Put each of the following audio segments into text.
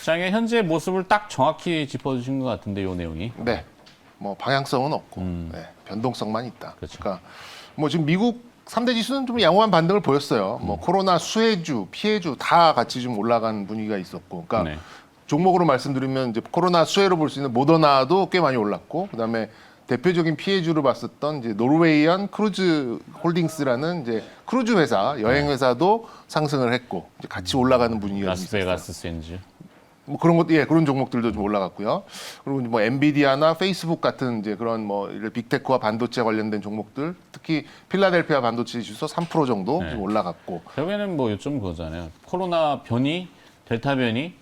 시장의 현재 모습을 딱 정확히 짚어주신 것 같은데 요 내용이. 네, 뭐 방향성은 없고 네, 변동성만 있다. 그렇죠. 그러니까 뭐 지금 미국 3대 지수는 좀 양호한 반등을 보였어요. 뭐 코로나 수혜주, 피해주 다 같이 좀 올라간 분위기가 있었고, 그러니까 네. 종목으로 말씀드리면 이제 코로나 수혜로 볼 수 있는 모더나도 꽤 많이 올랐고, 그다음에 대표적인 피해주로 봤었던 이제 노르웨이안 크루즈 홀딩스라는 이제 크루즈 회사, 여행 회사도 상승을 했고, 이제 같이 올라가는 분위기가 좀 있었어요. 라스베가스 샌즈. 뭐 그런 것, 예, 그런 종목들도 좀 올라갔고요. 그리고 뭐 엔비디아나 페이스북 같은 이제 그런 뭐 빅테크와 반도체 관련된 종목들, 특히 필라델피아 반도체 지수 3% 정도 네. 좀 올라갔고. 결국에는 뭐 요점 그거잖아요. 코로나 변이, 델타 변이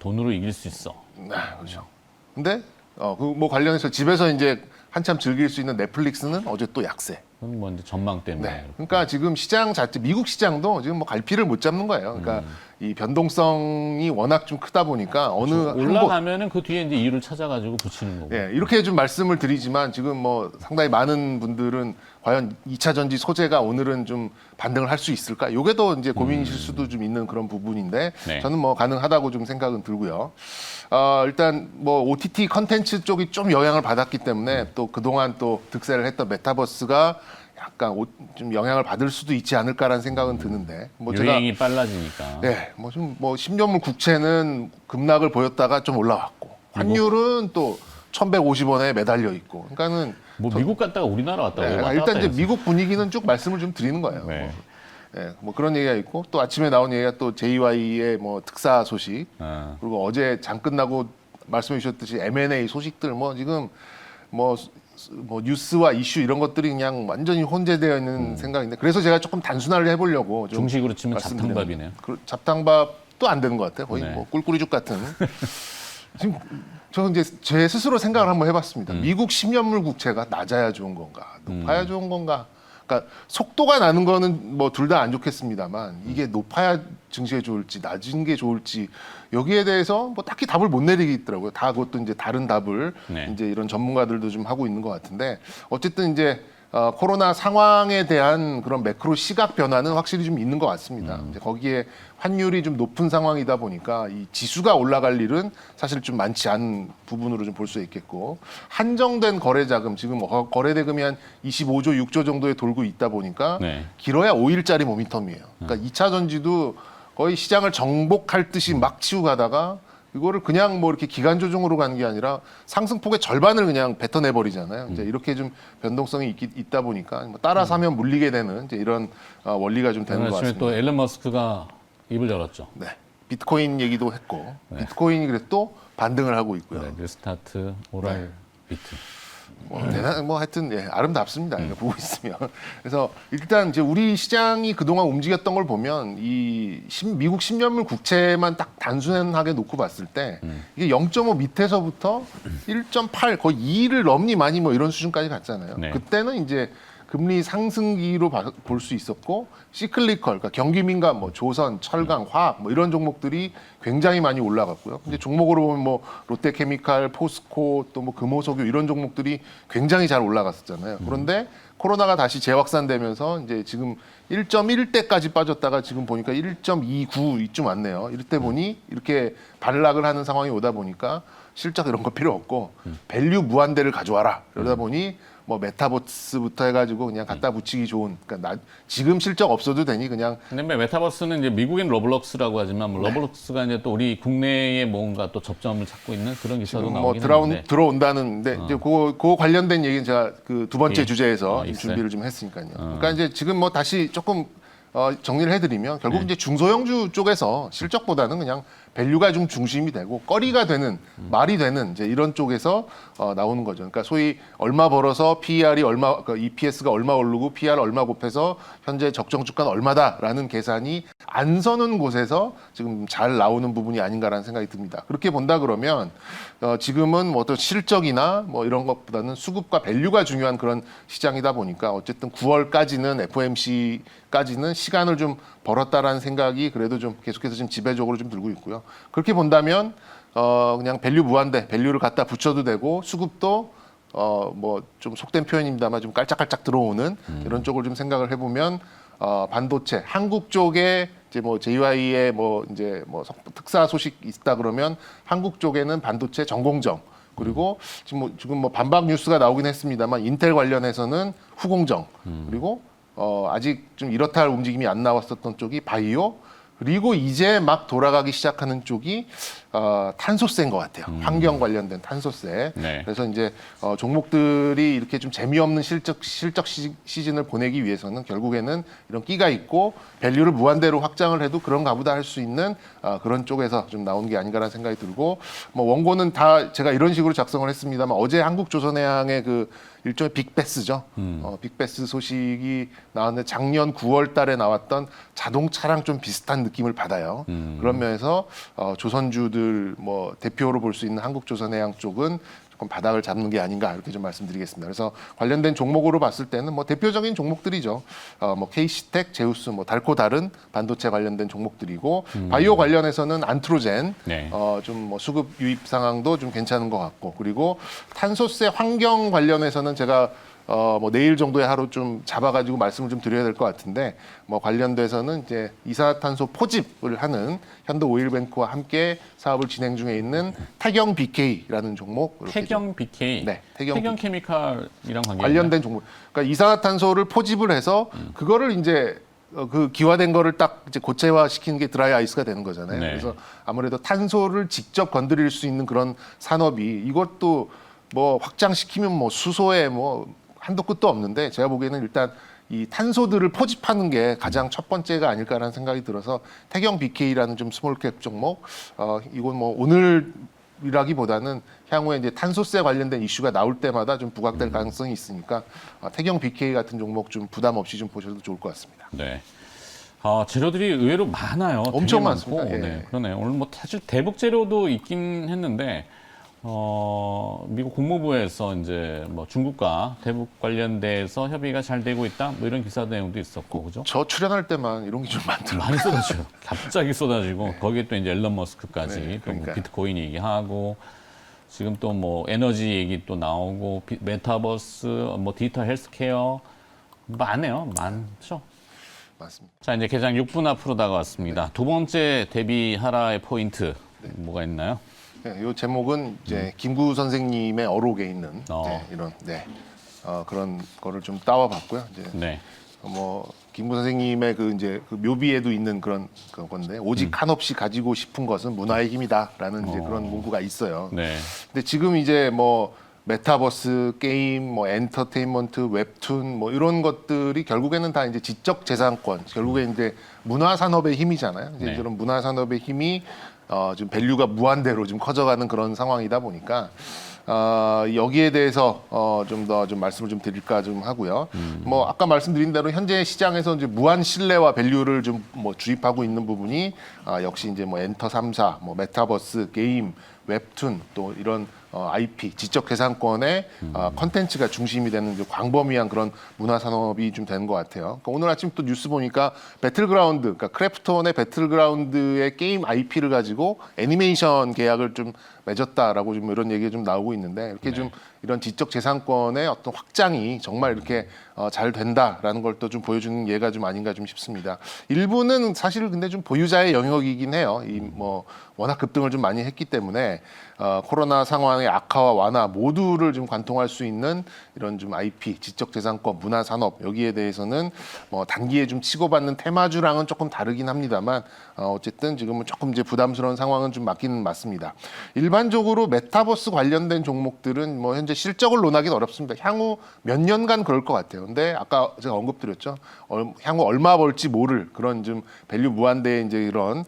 돈으로 이길 수 있어. 네, 그렇죠. 근데 그 뭐 관련해서 집에서 이제 한참 즐길 수 있는 넷플릭스는 어제 또 약세. 그건 뭐 이제 전망 때문에. 네. 그러니까 지금 시장 자체, 미국 시장도 지금 뭐 갈피를 못 잡는 거예요. 그러니까 이 변동성이 워낙 좀 크다 보니까 어느 한 곳, 올라가면은 그 뒤에 이제 이유를 찾아가지고 붙이는 거고. 예, 이렇게 좀 말씀을 드리지만 지금 뭐 상당히 많은 분들은 과연 2차 전지 소재가 오늘은 좀 반등을 할 수 있을까? 이게 더 이제 고민이실 수도 좀 있는 그런 부분인데 네. 저는 뭐 가능하다고 좀 생각은 들고요. 일단 뭐 OTT 컨텐츠 쪽이 좀 영향을 받았기 때문에 또 그동안 또 득세를 했던 메타버스가 약간 좀 영향을 받을 수도 있지 않을까라는 생각은 드는데 뭐 제가 유행이 빨라지니까. 네, 뭐 좀 뭐 10년물 국채는 급락을 보였다가 좀 올라왔고 환율은 또 1,150원에 매달려 있고. 그러니까는 뭐 미국 갔다가 우리나라 왔다가 네, 왔다 일단 갔다 이제 해서. 미국 분위기는 쭉 말씀을 좀 드리는 거예요. 네. 뭐 그런 얘기가 있고 또 아침에 나온 얘기가 또 JY의 뭐 특사 소식 아, 그리고 어제 장 끝나고 말씀해 주셨듯이 M&A 소식들 뭐 지금 뭐 뉴스와 이슈 이런 것들이 그냥 완전히 혼재되어 있는 생각인데 그래서 제가 조금 단순화를 해보려고 좀 중식으로 치면 말씀드립니다. 잡탕밥이네요. 잡탕밥도 안 되는 것 같아요. 거의 네. 뭐 꿀꿀이죽 같은. 지금 저 이제 제 스스로 생각을 한번 해봤습니다. 미국 10년물 국채가 낮아야 좋은 건가, 높아야 좋은 건가. 그러니까 속도가 나는 거는 뭐 둘 다 안 좋겠습니다만 이게 높아야 증시에 좋을지 낮은 게 좋을지 여기에 대해서 뭐 딱히 답을 못 내리겠더라고요. 다 그것도 이제 다른 답을 네. 이제 이런 전문가들도 좀 하고 있는 것 같은데 어쨌든 이제 코로나 상황에 대한 그런 매크로 시각 변화는 확실히 좀 있는 것 같습니다. 이제 거기에 환율이 좀 높은 상황이다 보니까 이 지수가 올라갈 일은 사실 좀 많지 않은 부분으로 좀 볼 수 있겠고 한정된 거래 자금 지금 거래 대금이 한 25조, 6조 정도에 돌고 있다 보니까 네. 길어야 5일짜리 모멘텀이에요. 그러니까 2차 전지도 거의 시장을 정복할 듯이 막 치고 가다가 이거를 그냥 뭐 이렇게 기간 조정으로 가는 게 아니라 상승폭의 절반을 그냥 뱉어내 버리잖아요. 이제 이렇게 좀 변동성이 있다 보니까 뭐 따라 사면 물리게 되는 이제 이런 원리가 좀 되는 오늘 것 아침에 같습니다. 또 앨런 머스크가 입을 열었죠. 네. 비트코인 얘기도 했고 비트코인이 그래도 또 반등을 하고 있고요. 네, 뉴스타트, 오랄 비트. 뭐 하여튼 예, 아름답습니다. 이거 보고 있으면. 그래서 일단 이제 우리 시장이 그동안 움직였던 걸 보면 이 미국 10년물 국채만 딱 단순하게 놓고 봤을 때 이게 0.5 밑에서부터 1.8 거의 2를 넘니 많이 뭐 이런 수준까지 갔잖아요. 네. 그때는 이제 금리 상승기로 볼 수 있었고 시클리컬, 그러니까 경기민감, 뭐 조선, 철강, 화학 뭐 이런 종목들이 굉장히 많이 올라갔고요. 이제 종목으로 보면 뭐 롯데케미칼, 포스코 또 뭐 금호석유 이런 종목들이 굉장히 잘 올라갔었잖아요. 그런데 코로나가 다시 재확산되면서 이제 지금 1.1대까지 빠졌다가 지금 보니까 1.29 이쯤 왔네요. 이때 보니 이렇게 반락을 하는 상황이 오다 보니까 실적 이런 거 필요 없고 밸류 무한대를 가져와라. 그러다 보니 뭐 메타버스부터 해가지고 그냥 갖다 붙이기 좋은. 그러니까 지금 실적 없어도 되니 그냥. 근데 메타버스는 이제 미국인 러블록스라고 하지만 뭐 러블록스가 이제 또 우리 국내에 뭔가 또 접점을 찾고 있는 그런 기사도 뭐 나오긴 하는데. 들어온다는데 이제 그거 관련된 얘기는 제가 그 두 번째 예. 주제에서 있어요? 준비를 좀 했으니까요. 그러니까 이제 지금 뭐 다시 조금 정리를 해드리면 결국 이제 중소형주 쪽에서 실적보다는 그냥 밸류가 좀 중심이 되고 거리가 되는 말이 되는 이제 이런 쪽에서 나오는 거죠. 그러니까 소위 얼마 벌어서 PER이 얼마, 그러니까 EPS가 얼마 오르고 PER 얼마 곱해서 현재 적정 주가는 얼마다라는 계산이 안 서는 곳에서 지금 잘 나오는 부분이 아닌가라는 생각이 듭니다. 그렇게 본다 그러면 지금은 뭐 어떤 실적이나 뭐 이런 것보다는 수급과 밸류가 중요한 그런 시장이다 보니까 어쨌든 9월까지는 FOMC까지는 시간을 좀 벌었다라는 생각이 그래도 좀 계속해서 지금 지배적으로 좀 들고 있고요. 그렇게 본다면 그냥 밸류 무한대, 밸류를 갖다 붙여도 되고 수급도 뭐 좀 속된 표현입니다만 좀 깔짝깔짝 들어오는 이런 쪽을 좀 생각을 해보면 반도체, 한국 쪽의 이제 뭐 JY의 뭐 이제 뭐 특사 소식 있다 그러면 한국 쪽에는 반도체 전공정 그리고 지금 뭐 반박 뉴스가 나오긴 했습니다만 인텔 관련해서는 후공정 그리고 아직 좀 이렇다 할 움직임이 안 나왔었던 쪽이 바이오 그리고 이제 막 돌아가기 시작하는 쪽이 탄소세인 것 같아요. 환경 관련된 탄소세. 네. 그래서 이제 종목들이 이렇게 좀 재미없는 실적 시즌을 보내기 위해서는 결국에는 이런 끼가 있고 밸류를 무한대로 확장을 해도 그런가 보다 할 수 있는 그런 쪽에서 좀 나오는 게 아닌가라는 생각이 들고 뭐 원고는 다 제가 이런 식으로 작성을 했습니다만 어제 한국조선해양의 그 일종의 빅베스죠. 빅베스 소식이 나왔는데 작년 9월 달에 나왔던 자동차랑 좀 비슷한 느낌을 받아요. 그런 면에서 조선주들 뭐 대표로 볼 수 있는 한국조선해양 쪽은 조금 바닥을 잡는 게 아닌가 이렇게 좀 말씀드리겠습니다. 그래서 관련된 종목으로 봤을 때는 뭐 대표적인 종목들이죠. 뭐 KC텍, 제우스, 뭐 달코 다른 반도체 관련된 종목들이고 바이오 관련해서는 안트로젠 네. 좀 뭐 수급 유입 상황도 좀 괜찮은 것 같고 그리고 탄소세 환경 관련해서는 제가 뭐 내일 정도에 하루 좀 잡아가지고 말씀을 좀 드려야 될 것 같은데 뭐 관련돼서는 이제 이산화탄소 포집을 하는 현대오일뱅크와 함께 사업을 진행 중에 있는 태경 BK라는 종목. 이렇게 태경 BK. 네, 태경 케미칼이랑 관계 관련된 종목. 그러니까 이산화탄소를 포집을 해서 그거를 이제 그 기화된 거를 딱 이제 고체화 시키는 게 드라이 아이스가 되는 거잖아요. 네. 그래서 아무래도 탄소를 직접 건드릴 수 있는 그런 산업이 이것도 뭐 확장시키면 뭐 수소에 뭐 한도 끝도 없는데 제가 보기에는 일단 이 탄소들을 포집하는 게 가장 첫 번째가 아닐까라는 생각이 들어서 태경 BK라는 좀 스몰캡 종목 이건 뭐 오늘이라기보다는 향후에 이제 탄소세 관련된 이슈가 나올 때마다 좀 부각될 가능성이 있으니까 태경 BK 같은 종목 좀 부담 없이 좀 보셔도 좋을 것 같습니다. 네. 재료들이 의외로 많아요. 엄청 되게 많습니다. 많고. 예. 네, 그러네요. 오늘 뭐 사실 대북 재료도 있긴 했는데 미국 국무부에서 이제 뭐 중국과 대북 관련돼서 협의가 잘 되고 있다. 뭐 이런 기사 내용도 있었고, 그죠? 저 출연할 때만 이런 게 좀 많더라고요. 많이 쏟아져요. 갑자기 쏟아지고 거기에 또 이제 앨런 머스크까지 네, 또 그러니까요. 뭐 비트코인 얘기하고 지금 또 뭐 에너지 얘기 또 나오고 메타버스, 뭐 디지털 헬스케어 많네요. 많죠. 맞습니다. 자, 이제 개장 6분 앞으로 다가왔습니다. 두 번째 대비하라의 포인트 뭐가 있나요? 네, 이 제목은 이제 김구 선생님의 어록에 있는 이런 그런 거를 좀 따와봤고요. 이제 네. 뭐 김구 선생님의 그 이제 그 묘비에도 있는 그런 건데 오직 한없이 가지고 싶은 것은 문화의 힘이다라는 이제 그런 문구가 있어요. 네. 근데 지금 이제 뭐 메타버스 게임, 뭐 엔터테인먼트, 웹툰 뭐 이런 것들이 결국에는 다 이제 지적 재산권, 결국에 이제 문화 산업의 힘이잖아요. 이제 네. 이런 문화 산업의 힘이 지금 밸류가 무한대로 좀 커져가는 그런 상황이다 보니까 여기에 대해서 좀 더 좀 말씀을 좀 드릴까 좀 하고요. 뭐 아까 말씀드린 대로 현재 시장에서 이제 무한 신뢰와 밸류를 좀 뭐 주입하고 있는 부분이 역시 이제 뭐 엔터 3사, 뭐 메타버스, 게임, 웹툰 또 이런 IP 지적 재산권의 컨텐츠가 중심이 되는 이제 광범위한 그런 문화 산업이 좀 되는 것 같아요. 그러니까 오늘 아침 또 뉴스 보니까 배틀그라운드, 그러니까 크래프톤의 배틀그라운드의 게임 IP를 가지고 애니메이션 계약을 좀 맺었다라고 좀 이런 얘기가 좀 나오고 있는데 이렇게 좀 이런 지적 재산권의 어떤 확장이 정말 이렇게 잘 된다라는 걸 또 좀 보여주는 예가 좀 아닌가 좀 싶습니다. 일부는 사실 근데 좀 보유자의 영역이긴 해요. 이 뭐 워낙 급등을 좀 많이 했기 때문에 코로나 상황의 악화와 완화 모두를 좀 관통할 수 있는 이런 좀 IP, 지적재산권, 문화산업 여기에 대해서는 뭐 단기에 좀 치고받는 테마주랑은 조금 다르긴 합니다만 어쨌든 지금은 조금 이제 부담스러운 상황은 좀 맞기는 맞습니다. 일반적으로 메타버스 관련된 종목들은 뭐 현재 실적을 논하기는 어렵습니다. 향후 몇 년간 그럴 것 같아요. 근데 아까 제가 언급드렸죠. 향후 얼마 벌지 모를 그런 좀 밸류 무한대의 이제 이런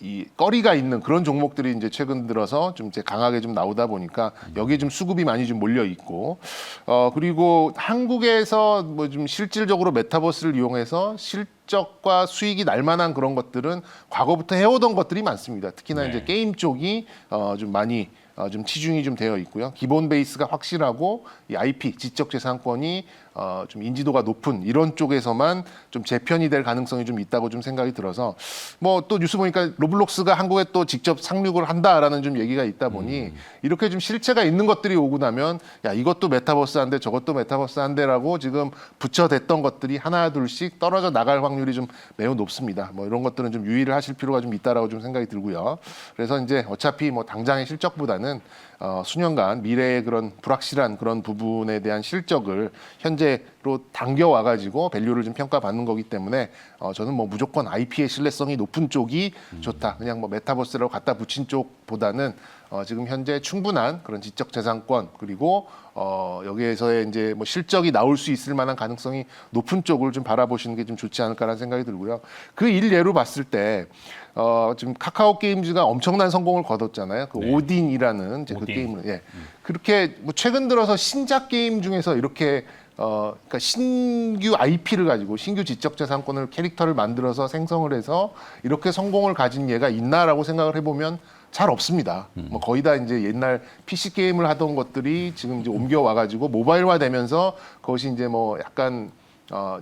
이 거리가 있는 그런 종목들이 이제 최근 들어서 좀 이제 강하게 좀 나오다 보니까 여기에 좀 수급이 많이 좀 몰려 있고 그리고 한국에서 뭐 좀 실질적으로 메타버스를 이용해서 실적과 수익이 날 만한 그런 것들은 과거부터 해오던 것들이 많습니다. 특히나 이제 게임 쪽이 좀 많이 좀 치중이 좀 되어 있고요. 기본 베이스가 확실하고 이 IP 지적재산권이 좀 인지도가 높은 이런 쪽에서만 좀 재편이 될 가능성이 좀 있다고 좀 생각이 들어서 뭐 또 뉴스 보니까 로블록스가 한국에 또 직접 상륙을 한다라는 좀 얘기가 있다 보니 이렇게 좀 실체가 있는 것들이 오고 나면 야 이것도 메타버스 한데 저것도 메타버스 한데라고 지금 붙여댔던 것들이 하나 둘씩 떨어져 나갈 확률이 좀 매우 높습니다. 뭐 이런 것들은 좀 유의를 하실 필요가 좀 있다라고 좀 생각이 들고요. 그래서 이제 어차피 뭐 당장의 실적보다는 수년간 미래의 그런 불확실한 그런 부분에 대한 실적을 현재로 당겨와 가지고 밸류를 좀 평가받는 거기 때문에 저는 뭐 무조건 IP의 신뢰성이 높은 쪽이 좋다. 그냥 뭐 메타버스라고 갖다 붙인 쪽보다는 지금 현재 충분한 그런 지적 재산권 그리고 여기에서의 이제 뭐 실적이 나올 수 있을 만한 가능성이 높은 쪽을 좀 바라보시는 게 좀 좋지 않을까라는 생각이 들고요. 그 일례로 봤을 때 지금 카카오 게임즈가 엄청난 성공을 거뒀잖아요. 그 네. 오딘이라는 이제 그 오딘. 게임을 그렇게 뭐 최근 들어서 신작 게임 중에서 이렇게 그러니까 신규 IP를 가지고 신규 지적재산권을 캐릭터를 만들어서 생성을 해서 이렇게 성공을 가진 예가 있나라고 생각을 해보면 잘 없습니다. 뭐 거의 다 이제 옛날 PC 게임을 하던 것들이 지금 이제 옮겨와 가지고 모바일화되면서 그것이 이제 뭐 약간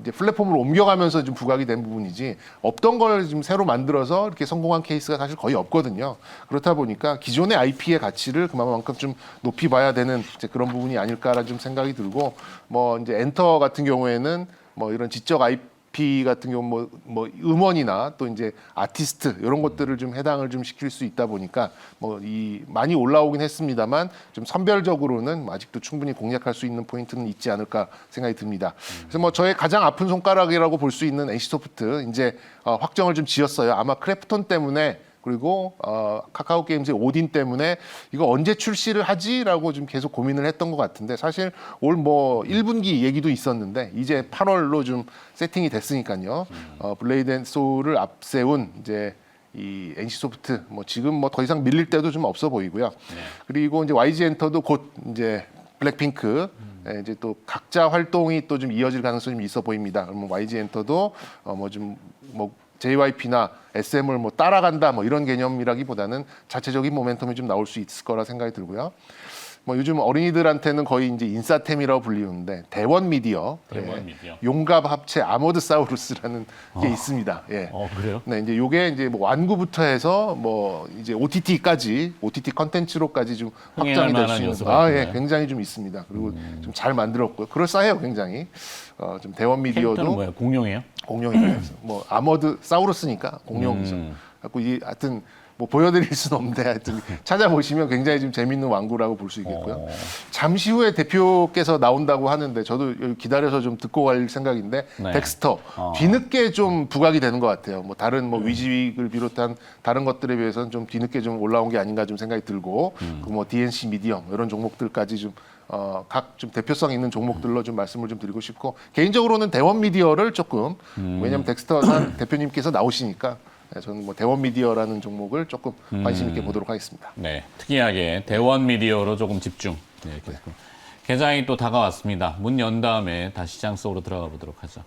이제 플랫폼으로 옮겨가면서 좀 부각이 된 부분이지 없던 걸 좀 새로 만들어서 이렇게 성공한 케이스가 사실 거의 없거든요. 그렇다 보니까 기존의 IP의 가치를 그만큼 좀 높이 봐야 되는 이제 그런 부분이 아닐까라는 좀 생각이 들고 뭐 이제 엔터 같은 경우에는 뭐 이런 지적 IP 같은 경우 뭐 음원이나 또 이제 아티스트 이런 것들을 좀 해당을 좀 시킬 수 있다 보니까 뭐 이 많이 올라오긴 했습니다만 좀 선별적으로는 아직도 충분히 공략할 수 있는 포인트는 있지 않을까 생각이 듭니다. 그래서 뭐 저의 가장 아픈 손가락이라고 볼 수 있는 NC소프트 이제 확정을 좀 지었어요. 아마 크래프톤 때문에 그리고 카카오 게임즈의 오딘 때문에 이거 언제 출시를 하지라고 좀 계속 고민을 했던 것 같은데 사실 올 뭐 1분기 얘기도 있었는데 이제 8월로 좀 세팅이 됐으니까요. 블레이드 앤 소울을 앞세운 이제 이 NC소프트 뭐 지금 뭐 더 이상 밀릴 때도 좀 없어 보이고요. 그리고 이제 YG 엔터도 곧 이제 블랙핑크 이제 또 각자 활동이 또 좀 이어질 가능성이 좀 있어 보입니다. 그러면 YG 엔터도 뭐 JYP나 SM을 뭐 따라간다 뭐 이런 개념이라기보다는 자체적인 모멘텀이 좀 나올 수 있을 거라 생각이 들고요. 뭐 요즘 어린이들한테는 거의 이제 인싸템이라고 불리우는데 대원 미디어, 대원 미디어. 용갑 합체 아머드 사우루스라는 게 있습니다. 예. 그래요? 네, 이제 요게 이제 뭐 완구부터 해서 뭐 이제 OTT까지 OTT 컨텐츠로까지 좀 흥행할 확장이 될 만한 수 있는 요소가 예, 있나요? 굉장히 좀 있습니다. 그리고 좀 잘 만들었고요. 그럴싸해요, 굉장히. 좀 대원 미디어도 캐릭터는 뭐예요? 공룡이에요? 공룡이에요. 뭐 아머드 사우루스니까 공룡이죠. 갖고 이 하여튼 뭐 보여드릴 수는 없는데 하여튼 찾아보시면 굉장히 좀 재밌는 완구라고 볼 수 있겠고요. 잠시 후에 대표께서 나온다고 하는데 저도 여기 기다려서 좀 듣고 갈 생각인데 네. 덱스터 뒤늦게 좀 부각이 되는 것 같아요. 뭐 다른 뭐 위직을 비롯한 다른 것들에 비해서는 좀 뒤늦게 좀 올라온 게 아닌가 좀 생각이 들고 그 뭐 DNC 미디어 뭐 이런 종목들까지 좀 각 좀 대표성 있는 종목들로 좀 말씀을 좀 드리고 싶고 개인적으로는 대원 미디어를 조금 왜냐하면 덱스터 대표님께서 나오시니까 저는 뭐 대원 미디어라는 종목을 조금 관심 있게 보도록 하겠습니다. 네, 특이하게 대원 미디어로 조금 집중. 네, 이렇게. 개장이 또 다가왔습니다. 문 연 다음에 다시 시장 속으로 들어가 보도록 하죠.